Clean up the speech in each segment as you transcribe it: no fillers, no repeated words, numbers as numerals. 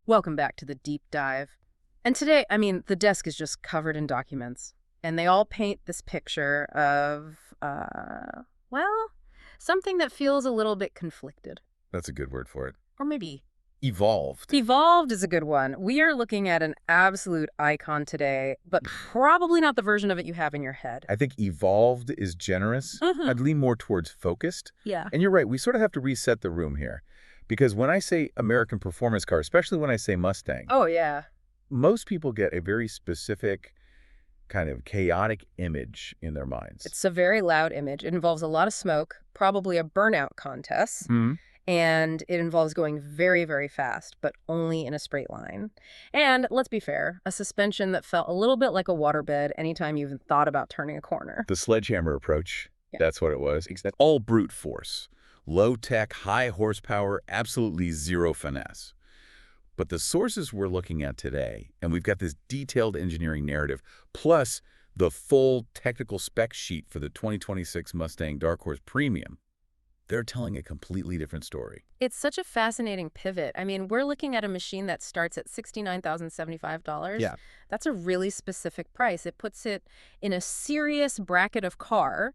Welcome back to the deep dive. And today, the desk is just covered in documents, and they all paint this picture of, well, something that feels a little bit conflicted. That's a good word for it. Or maybe Evolved. evolved is a good one. We are looking at an absolute icon today, but probably not the version of it you have in your head. I think evolved is generous. I'd lean more towards focused. Yeah. And you're right, we sort of have to reset the room here. Because when I say American performance car, especially when I say Mustang, Oh, yeah. most people get a very specific kind of chaotic image in their minds. It's a very loud image. It involves a lot of smoke, probably a burnout contest. And it involves going very, very fast, but only in a straight line. And let's be fair, a suspension that felt a little bit like a waterbed anytime you even thought about turning a corner. The sledgehammer approach, Yeah. that's what it was. All brute force. Low tech, high horsepower, absolutely zero finesse. But the sources we're looking at today, and we've got this detailed engineering narrative, plus the full technical spec sheet for the 2026 Mustang Dark Horse Premium, they're telling a completely different story. It's such a fascinating pivot. We're looking at a machine that starts at $69,075. Yeah. That's a really specific price. It puts it in a serious bracket of car.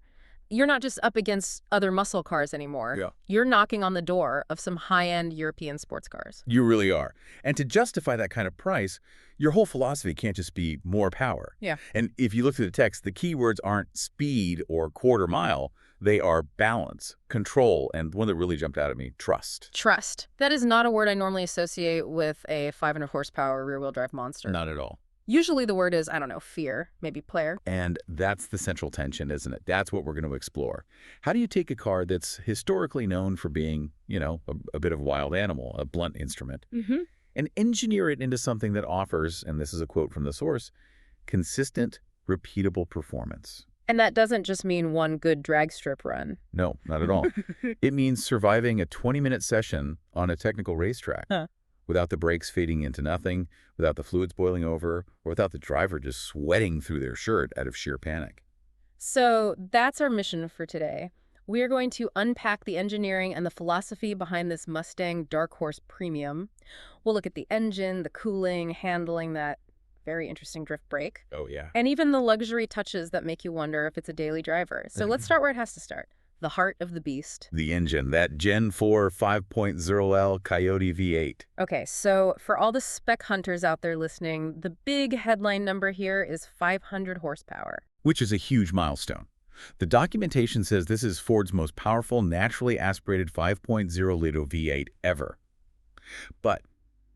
You're not just up against other muscle cars anymore. Yeah. You're knocking on the door of some high-end European sports cars. You really are. And to justify that kind of price, your whole philosophy can't just be more power. Yeah. And if you look through the text, the key words aren't speed or quarter mile. They are balance, control, and one that really jumped out at me, trust. Trust. That is not a word I normally associate with a 500 horsepower rear-wheel drive monster. Not at all. Usually the word is, I don't know, fear, maybe player. And that's the central tension, isn't it? That's what we're going to explore. How do you take a car that's historically known for being, a bit of a wild animal, a blunt instrument, and engineer it into something that offers, and this is a quote from the source, consistent, repeatable performance? And that doesn't just mean one good drag strip run. No, not at all. It means surviving a 20-minute session on a technical racetrack without the brakes fading into nothing, without the fluids boiling over, or without the driver just sweating through their shirt out of sheer panic. So that's our mission for today. We are going to unpack the engineering and the philosophy behind this Mustang Dark Horse Premium. We'll look at the engine, the cooling, handling, that very interesting drift brake. Oh, yeah. And even the luxury touches that make you wonder if it's a daily driver. So let's start where it has to start. The heart of the beast. The engine, that Gen 4 5.0L Coyote V8. Okay, so for all the spec hunters out there listening, the big headline number here is 500 horsepower. Which is a huge milestone. The documentation says this is Ford's most powerful naturally aspirated 5.0-liter V8 ever. But,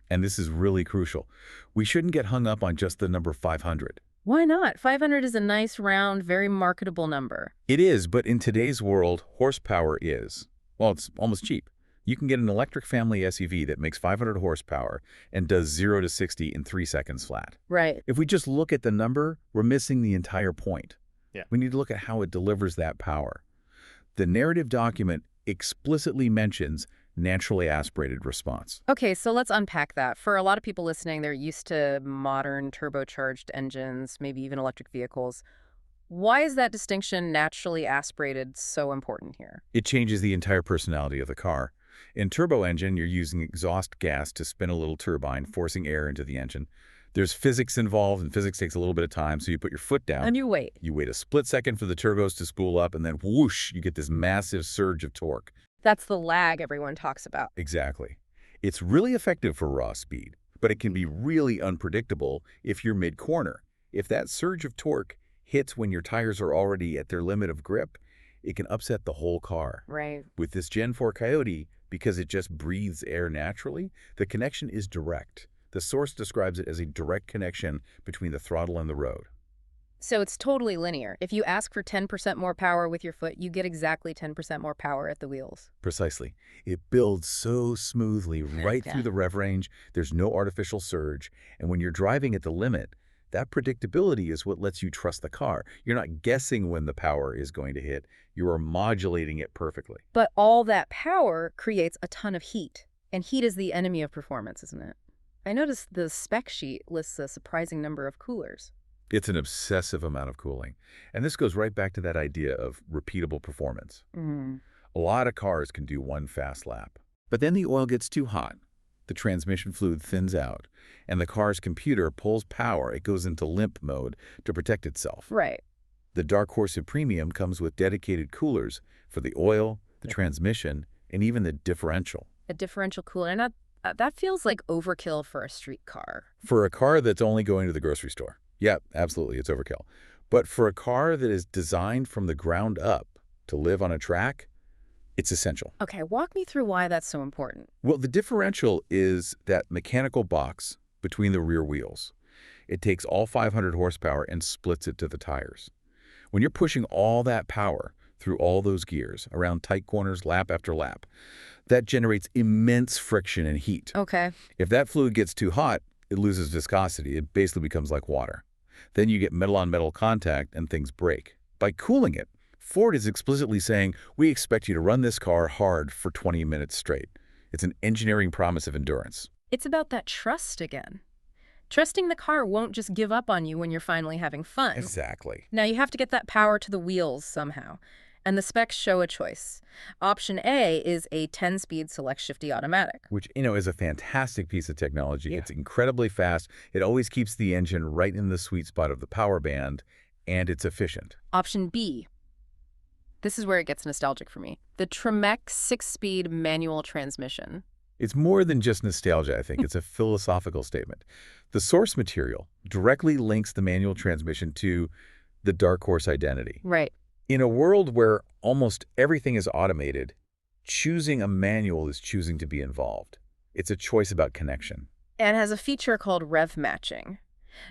and this is really crucial, we shouldn't get hung up on just the number 500. Why not? 500 is a nice, round, very marketable number. It is, but in today's world, horsepower is, well, it's almost cheap. You can get an electric family SUV that makes 500 horsepower and does 0 to 60 in 3 seconds flat. Right. If we just look at the number, we're missing the entire point. Yeah. We need to look at how it delivers that power. The narrative document explicitly mentions naturally aspirated response. Okay, so let's unpack that. For a lot of people listening, they're used to modern turbocharged engines, maybe even electric vehicles. Why is that distinction, naturally aspirated, so important here? It changes the entire personality of the car. In turbo engine, you're using exhaust gas to spin a little turbine, forcing air into the engine. There's physics involved, and physics takes a little bit of time, so you put your foot down. And you wait. You wait a split second for the turbos to spool up, and then whoosh, you get this massive surge of torque. That's the lag everyone talks about. Exactly. It's really effective for raw speed, but it can be really unpredictable if you're mid-corner. If that surge of torque hits when your tires are already at their limit of grip, it can upset the whole car. Right. With this Gen 4 Coyote, because it just breathes air naturally, the connection is direct. The source describes it as a direct connection between the throttle and the road. So it's totally linear. If you ask for 10% more power with your foot, you get exactly 10% more power at the wheels. Precisely. It builds so smoothly right through the rev range. There's no artificial surge. And when you're driving at the limit, that predictability is what lets you trust the car. You're not guessing when the power is going to hit. You are modulating it perfectly. But all that power creates a ton of heat. And heat is the enemy of performance, isn't it? I noticed the spec sheet lists a surprising number of coolers. It's an obsessive amount of cooling. And this goes right back to that idea of repeatable performance. A lot of cars can do one fast lap. But then the oil gets too hot. the transmission fluid thins out, and the car's computer pulls power. It goes into limp mode to protect itself. Right. The Dark Horse Premium comes with dedicated coolers for the oil, the transmission, and even the differential. A differential cooler. And that feels like overkill for a street car. For a car that's only going to the grocery store. Yeah, absolutely, it's overkill. But for a car that is designed from the ground up to live on a track, it's essential. Okay, walk me through why that's so important. Well, the differential is that mechanical box between the rear wheels. It takes all 500 horsepower and splits it to the tires. When you're pushing all that power through all those gears, around tight corners, lap after lap, that generates immense friction and heat. Okay. If that fluid gets too hot, it loses viscosity. It basically becomes like water. Then you get metal-on-metal contact and things break. By cooling it, Ford is explicitly saying, we expect you to run this car hard for 20 minutes straight. It's an engineering promise of endurance. It's about that trust again. Trusting the car won't just give up on you when you're finally having fun. Exactly. Now, you have to get that power to the wheels somehow. And the specs show a choice. Option A is a 10-speed select-shifty automatic. Which, is a fantastic piece of technology. Yeah. It's incredibly fast. It always keeps the engine right in the sweet spot of the power band, and it's efficient. Option B. This is where it gets nostalgic for me. The Tremec 6-speed manual transmission. It's more than just nostalgia, I think. It's a philosophical statement. The source material directly links the manual transmission to the Dark Horse identity. Right. In a world where almost everything is automated, choosing a manual is choosing to be involved. It's a choice about connection. And has a feature called rev matching.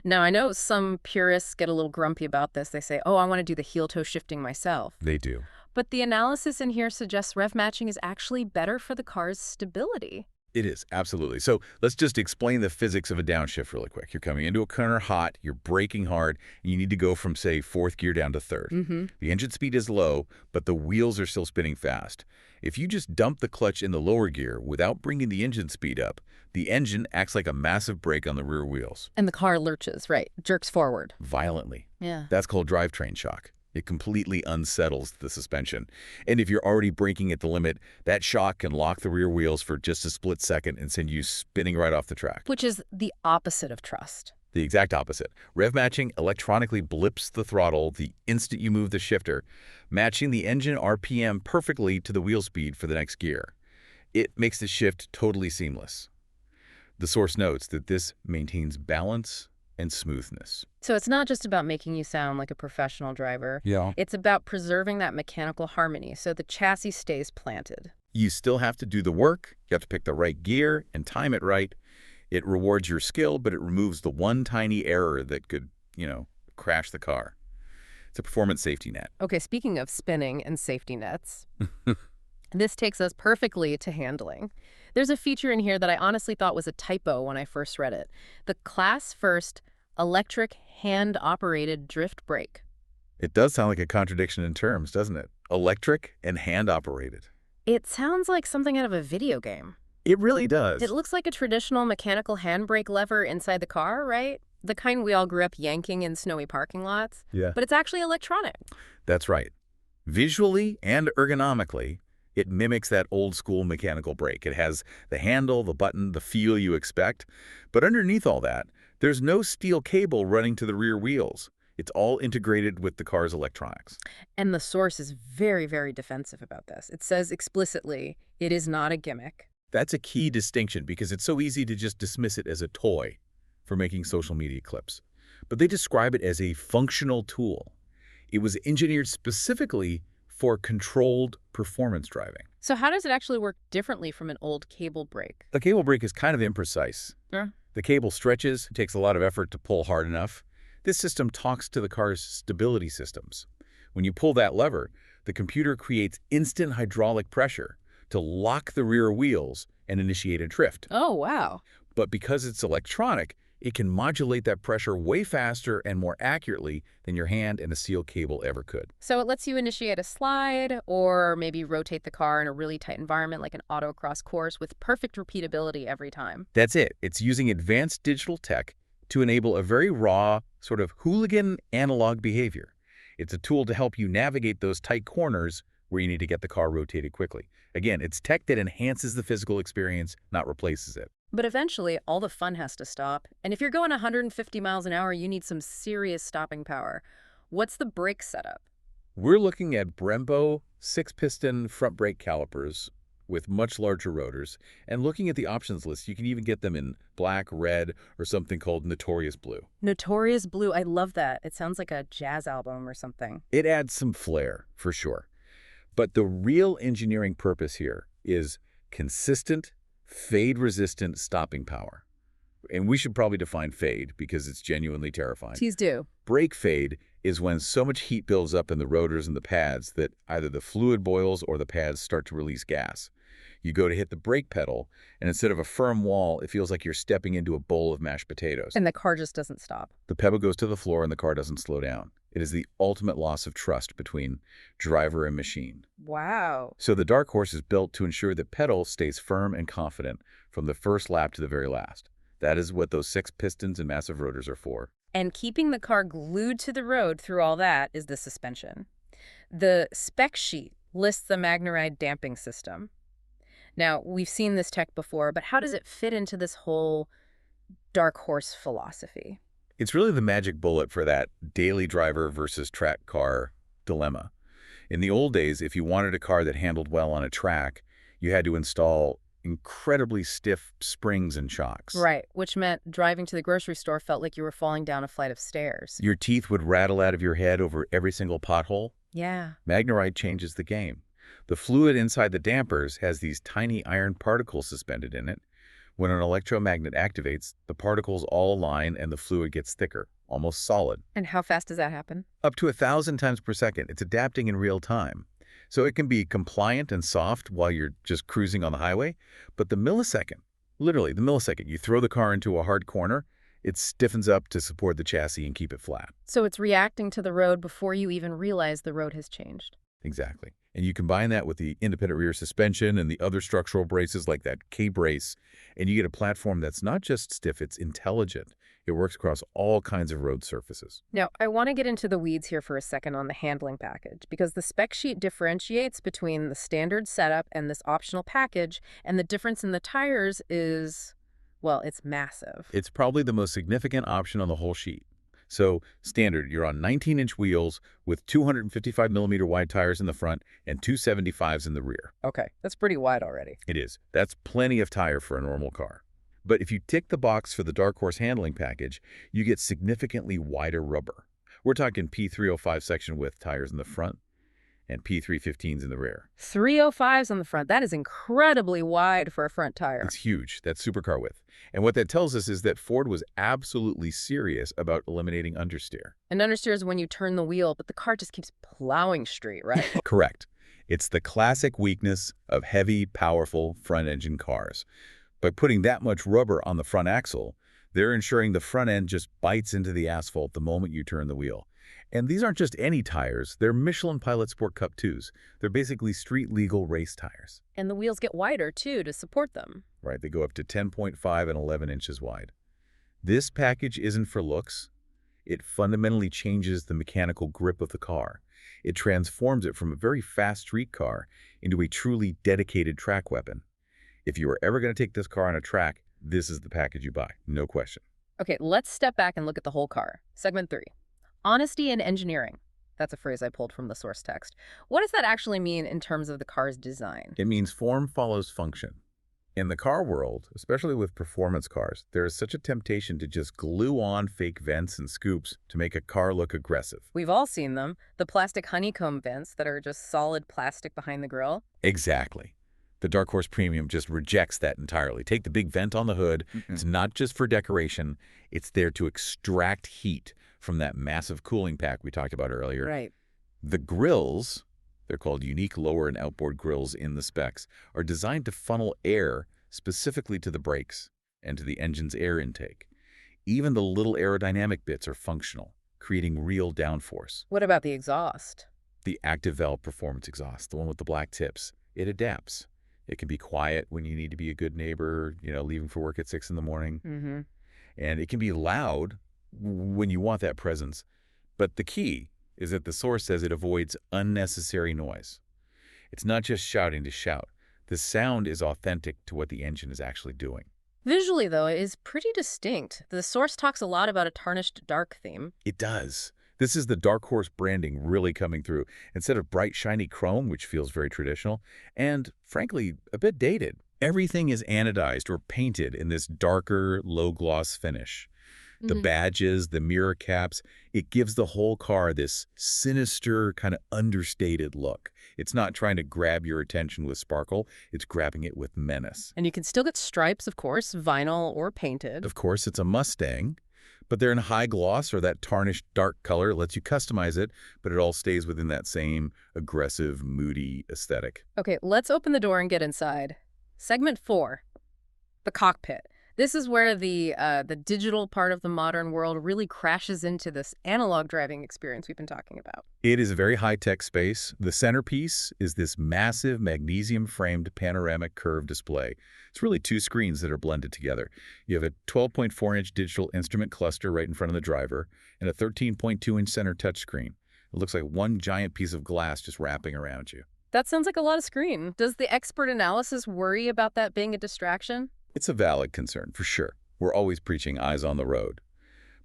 Now, I know some purists get a little grumpy about this. They say, oh, I want to do the heel-toe shifting myself. They do. But the analysis in here suggests rev matching is actually better for the car's stability. It is, absolutely. So let's just explain the physics of a downshift really quick. You're coming into a corner hot, you're braking hard, and you need to go from, say, fourth gear down to third. The engine speed is low, but the wheels are still spinning fast. If you just dump the clutch in the lower gear without bringing the engine speed up, the engine acts like a massive brake on the rear wheels. And the car lurches, right, jerks forward. Violently. Yeah. That's called drivetrain shock. It completely unsettles the suspension. And if you're already braking at the limit, that shock can lock the rear wheels for just a split second and send you spinning right off the track. Which is the opposite of trust. The exact opposite. Rev matching electronically blips the throttle the instant you move the shifter, matching the engine RPM perfectly to the wheel speed for the next gear. It makes the shift totally seamless. The source notes that this maintains balance and smoothness. So it's not just about making you sound like a professional driver. Yeah. It's about preserving that mechanical harmony so the chassis stays planted. You still have to do the work. You have to pick the right gear and time it right. It rewards your skill, but it removes the one tiny error that could, crash the car. It's a performance safety net. Okay, speaking of spinning and safety nets, this takes us perfectly to handling. There's a feature in here that I honestly thought was a typo when I first read it. The class-first electric hand-operated drift brake. It does sound like a contradiction in terms, doesn't it? Electric and hand-operated. It sounds like something out of a video game. It really does. It looks like a traditional mechanical handbrake lever inside the car, right? The kind we all grew up yanking in snowy parking lots. Yeah. But it's actually electronic. That's right. Visually and ergonomically, it mimics that old-school mechanical brake. It has the handle, the button, the feel you expect. But underneath all that, there's no steel cable running to the rear wheels. It's all integrated with the car's electronics. And the source is very, very defensive about this. It says explicitly, it is not a gimmick. That's a key distinction because it's so easy to just dismiss it as a toy for making social media clips. But they describe it as a functional tool. It was engineered specifically for controlled performance driving. So how does it actually work differently from an old cable brake? The cable brake is kind of imprecise. Yeah. The cable stretches, it takes a lot of effort to pull hard enough. This system talks to the car's stability systems. When you pull that lever, the computer creates instant hydraulic pressure to lock the rear wheels and initiate a drift. Oh, wow. But because it's electronic, it can modulate that pressure way faster and more accurately than your hand and a steel cable ever could. So it lets you initiate a slide or maybe rotate the car in a really tight environment like an autocross course with perfect repeatability every time. That's it. It's using advanced digital tech to enable a very raw, sort of hooligan analog behavior. It's a tool to help you navigate those tight corners where you need to get the car rotated quickly. Again, it's tech that enhances the physical experience, not replaces it. But eventually, all the fun has to stop. And if you're going 150 miles an hour, you need some serious stopping power. What's the brake setup? We're looking at Brembo 6-piston front brake calipers with much larger rotors, and looking at the options list, you can even get them in black, red, or something called Notorious Blue. Notorious Blue, I love that. It sounds like a jazz album or something. It adds some flair, for sure. But the real engineering purpose here is consistent, fade-resistant stopping power. And we should probably define fade because it's genuinely terrifying. Please do. Brake fade is when so much heat builds up in the rotors and the pads that either the fluid boils or the pads start to release gas. You go to hit the brake pedal, and instead of a firm wall, it feels like you're stepping into a bowl of mashed potatoes. And the car just doesn't stop. The pedal goes to the floor and the car doesn't slow down. It is the ultimate loss of trust between driver and machine. Wow. So the Dark Horse is built to ensure that pedal stays firm and confident from the first lap to the very last. That is what those 6 pistons and massive rotors are for. And keeping the car glued to the road through all that is the suspension. The spec sheet lists the Magnaride damping system. Now, we've seen this tech before, but how does it fit into this whole Dark Horse philosophy? It's really the magic bullet for that daily driver versus track car dilemma. In the old days, if you wanted a car that handled well on a track, you had to install incredibly stiff springs and shocks. Right, which meant driving to the grocery store felt like you were falling down a flight of stairs. Your teeth would rattle out of your head over every single pothole. Yeah. Magnaride changes the game. The fluid inside the dampers has these tiny iron particles suspended in it. When an electromagnet activates, the particles all align and the fluid gets thicker, almost solid. And how fast does that happen? Up to 1,000 times per second. It's adapting in real time. So it can be compliant and soft while you're just cruising on the highway, but the millisecond, literally the millisecond, you throw the car into a hard corner, it stiffens up to support the chassis and keep it flat. So it's reacting to the road before you even realize the road has changed. Exactly. And you combine that with the independent rear suspension and the other structural braces like that K-brace, and you get a platform that's not just stiff, it's intelligent. It works across all kinds of road surfaces. Now, I want to get into the weeds here for a second on the handling package, because the spec sheet differentiates between the standard setup and this optional package, and the difference in the tires is, well, it's massive. It's probably the most significant option on the whole sheet. So, standard, you're on 19-inch wheels with 255mm wide tires in the front and 275s in the rear. Okay, that's pretty wide already. It is. That's plenty of tire for a normal car. But if you tick the box for the Dark Horse handling package, you get significantly wider rubber. We're talking P305 section width tires in the front and P315s in the rear. 305s on the front. That is incredibly wide for a front tire. It's huge. That's supercar width. And what that tells us is that Ford was absolutely serious about eliminating understeer. And understeer is when you turn the wheel, but the car just keeps plowing straight, right? Correct. It's the classic weakness of heavy, powerful front-engine cars. By putting that much rubber on the front axle, they're ensuring the front end just bites into the asphalt the moment you turn the wheel. And these aren't just any tires, they're Michelin Pilot Sport Cup 2s. They're basically street-legal race tires. And the wheels get wider, too, to support them. Right, they go up to 10.5 and 11 inches wide. This package isn't for looks. It fundamentally changes the mechanical grip of the car. It transforms it from a very fast street car into a truly dedicated track weapon. If you are ever going to take this car on a track, this is the package you buy, no question. Okay, let's step back and look at the whole car. Segment 3. Honesty in engineering. That's a phrase I pulled from the source text. What does that actually mean in terms of the car's design? It means form follows function. In the car world, especially with performance cars, there is such a temptation to just glue on fake vents and scoops to make a car look aggressive. We've all seen them. The plastic honeycomb vents that are just solid plastic behind the grille. Exactly. The Dark Horse Premium just rejects that entirely. Take the big vent on the hood. It's not just for decoration. It's there to extract heat from that massive cooling pack we talked about earlier. Right. The grills, they're called unique lower and outboard grills in the specs, are designed to funnel air specifically to the brakes and to the engine's air intake. Even the little aerodynamic bits are functional, creating real downforce. What about the exhaust? The active valve performance exhaust, the one with the black tips, it adapts. It can be quiet when you need to be a good neighbor, leaving for work at 6 in the morning. And it can be loud when you want that presence. But the key is that the source says it avoids unnecessary noise. It's not just shouting to shout. The sound is authentic to what the engine is actually doing. Visually, though, it is pretty distinct. The source talks a lot about a tarnished dark theme. It does. This is the Dark Horse branding really coming through, instead of bright, shiny chrome, which feels very traditional, and, frankly, a bit dated. Everything is anodized or painted in this darker, low-gloss finish. The badges, the mirror caps, it gives the whole car this sinister, kind of understated look. It's not trying to grab your attention with sparkle, it's grabbing it with menace. And you can still get stripes, of course, vinyl or painted. Of course, it's a Mustang, but they're in high gloss or that tarnished dark color. It lets you customize it, but it all stays within that same aggressive, moody aesthetic. Okay, let's open the door and get inside. Segment 4, the cockpit. This is where the digital part of the modern world really crashes into this analog driving experience we've been talking about. It is a very high-tech space. The centerpiece is this massive magnesium-framed panoramic curved display. It's really two screens that are blended together. You have a 12.4-inch digital instrument cluster right in front of the driver and a 13.2-inch center touchscreen. It looks like one giant piece of glass just wrapping around you. That sounds like a lot of screen. Does the expert analysis worry about that being a distraction? It's a valid concern, for sure. We're always preaching eyes on the road.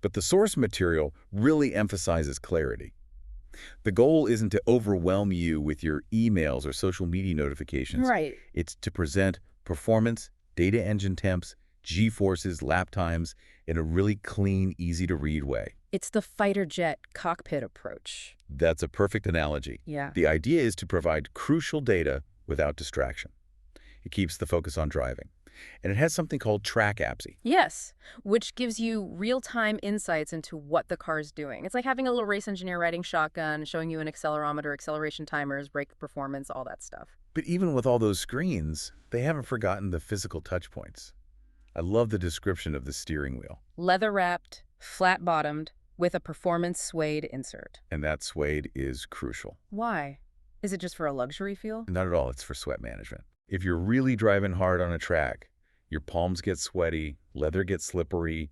But the source material really emphasizes clarity. The goal isn't to overwhelm you with your emails or social media notifications. Right. It's to present performance, data engine temps, G-forces, lap times in a really clean, easy-to-read way. It's the fighter jet cockpit approach. That's a perfect analogy. Yeah. The idea is to provide crucial data without distraction. It keeps the focus on driving. And it has something called track APSI. Yes, which gives you real-time insights into what the car's doing. It's like having a little race engineer riding shotgun, showing you an accelerometer, acceleration timers, brake performance, all that stuff. But even with all those screens, they haven't forgotten the physical touch points. I love the description of the steering wheel. Leather-wrapped, flat-bottomed, with a performance suede insert. And that suede is crucial. Why? Is it just for a luxury feel? Not at all. It's for sweat management. If you're really driving hard on a track, your palms get sweaty, leather gets slippery,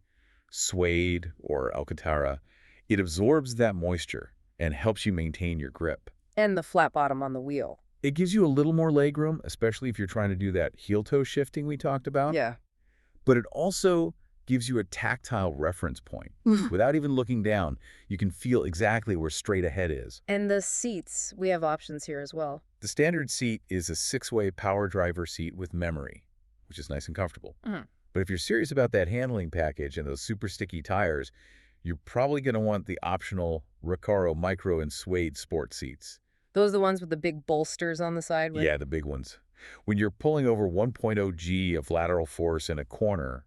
suede or alcantara, it absorbs that moisture and helps you maintain your grip. And the flat bottom on the wheel. It gives you a little more legroom, especially if you're trying to do that heel-toe shifting we talked about. Yeah. But it also gives you a tactile reference point. Without even looking down, you can feel exactly where straight ahead is. And the seats, we have options here as well. The standard seat is a 6-way power driver seat with memory, which is nice and comfortable. But if you're serious about that handling package and those super sticky tires, you're probably going to want the optional Recaro Micro and Suede sport seats. Those are the ones with the big bolsters on the side? Yeah, the big ones. When you're pulling over 1.0 G of lateral force in a corner,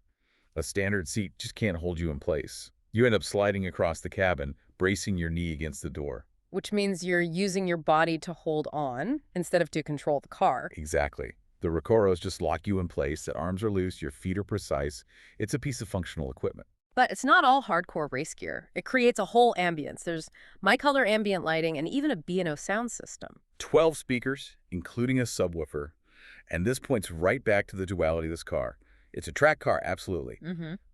a standard seat just can't hold you in place. You end up sliding across the cabin, bracing your knee against the door. Which means you're using your body to hold on instead of to control the car. Exactly. The Recaros just lock you in place, the arms are loose, your feet are precise. It's a piece of functional equipment. But it's not all hardcore race gear. It creates a whole ambience. There's my-color ambient lighting and even a B&O sound system. 12 speakers, including a subwoofer. And this points right back to the duality of this car. It's a track car, absolutely.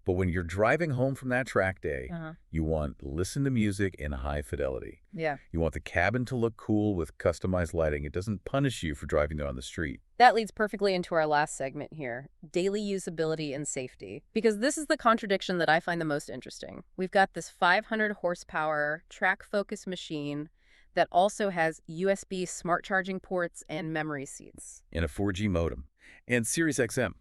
But when you're driving home from that track day, you want to listen to music in high fidelity. Yeah. You want the cabin to look cool with customized lighting. It doesn't punish you for driving there on the street. That leads perfectly into our last segment here, daily usability and safety. Because this is the contradiction that I find the most interesting. We've got this 500 horsepower track-focused machine that also has USB smart charging ports and memory seats. And a 4G modem. And Sirius XM.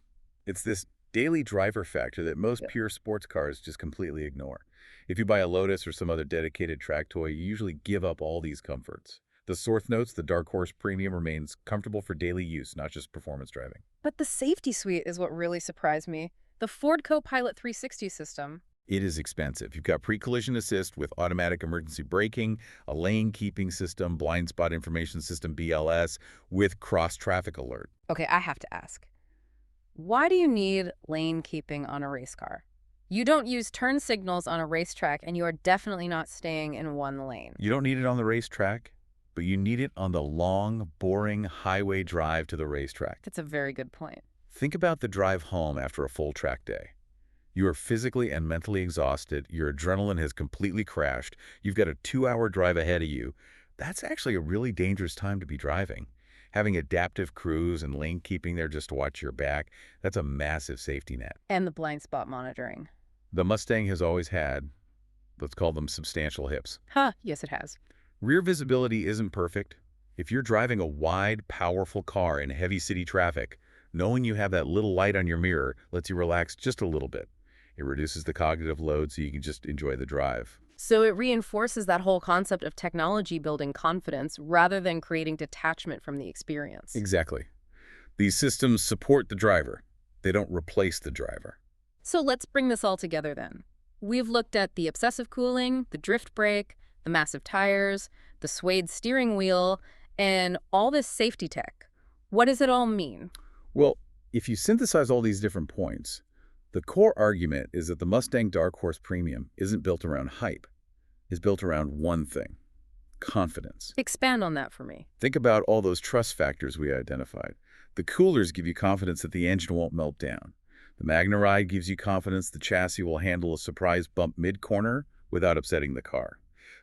It's this daily driver factor that most pure sports cars just completely ignore. If you buy a Lotus or some other dedicated track toy, you usually give up all these comforts. The source notes the Dark Horse Premium remains comfortable for daily use, not just performance driving. But the safety suite is what really surprised me. The Ford Co-Pilot 360 system. It is expensive. You've got pre-collision assist with automatic emergency braking, a lane keeping system, blind spot information system, BLS, with cross-traffic alert. Okay, I have to ask. Why do you need lane keeping on a race car? You don't use turn signals on a racetrack, and you are definitely not staying in one lane. You don't need it on the racetrack, but you need it on the long, boring highway drive to the racetrack. That's a very good point. Think about the drive home after a full track day. You are physically and mentally exhausted. Your adrenaline has completely crashed. You've got a 2-hour drive ahead of you. That's actually a really dangerous time to be driving. Having adaptive cruise and lane keeping there just to watch your back, that's a massive safety net. And the blind spot monitoring. The Mustang has always had, let's call them substantial hips. Huh, yes it has. Rear visibility isn't perfect. If you're driving a wide, powerful car in heavy city traffic, knowing you have that little light on your mirror lets you relax just a little bit. It reduces the cognitive load so you can just enjoy the drive. So it reinforces that whole concept of technology building confidence rather than creating detachment from the experience. Exactly. These systems support the driver. They don't replace the driver. So let's bring this all together then. We've looked at the obsessive cooling, the drift brake, the massive tires, the suede steering wheel, and all this safety tech. What does it all mean? Well, if you synthesize all these different points, the core argument is that the Mustang Dark Horse Premium isn't built around hype. It's built around one thing: confidence. Expand on that for me. Think about all those trust factors we identified. The coolers give you confidence that the engine won't melt down. The MagneRide gives you confidence the chassis will handle a surprise bump mid-corner without upsetting the car.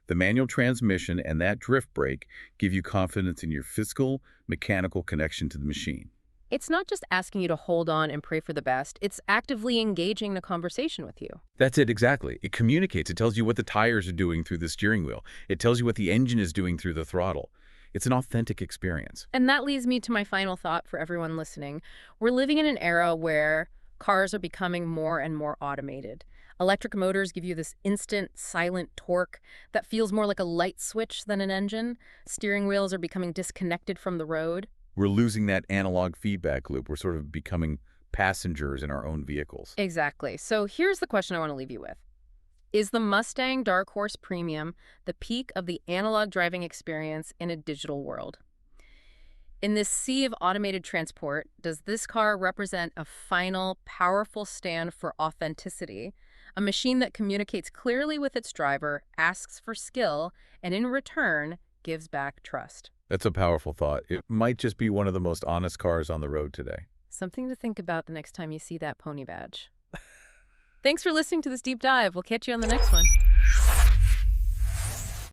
The manual transmission and that drift brake give you confidence in your physical, mechanical connection to the machine. It's not just asking you to hold on and pray for the best. It's actively engaging the conversation with you. That's it, exactly. It communicates. It tells you what the tires are doing through the steering wheel. It tells you what the engine is doing through the throttle. It's an authentic experience. And that leads me to my final thought for everyone listening. We're living in an era where cars are becoming more and more automated. Electric motors give you this instant, silent torque that feels more like a light switch than an engine. Steering wheels are becoming disconnected from the road. We're losing that analog feedback loop. We're sort of becoming passengers in our own vehicles. Exactly. So here's the question I want to leave you with. Is the Mustang Dark Horse Premium the peak of the analog driving experience in a digital world? In this sea of automated transport, does this car represent a final, powerful stand for authenticity? A machine that communicates clearly with its driver, asks for skill, and in return, gives back trust. That's a powerful thought. It might just be one of the most honest cars on the road today. Something to think about the next time you see that pony badge. Thanks for listening to this deep dive. We'll catch you on the next one.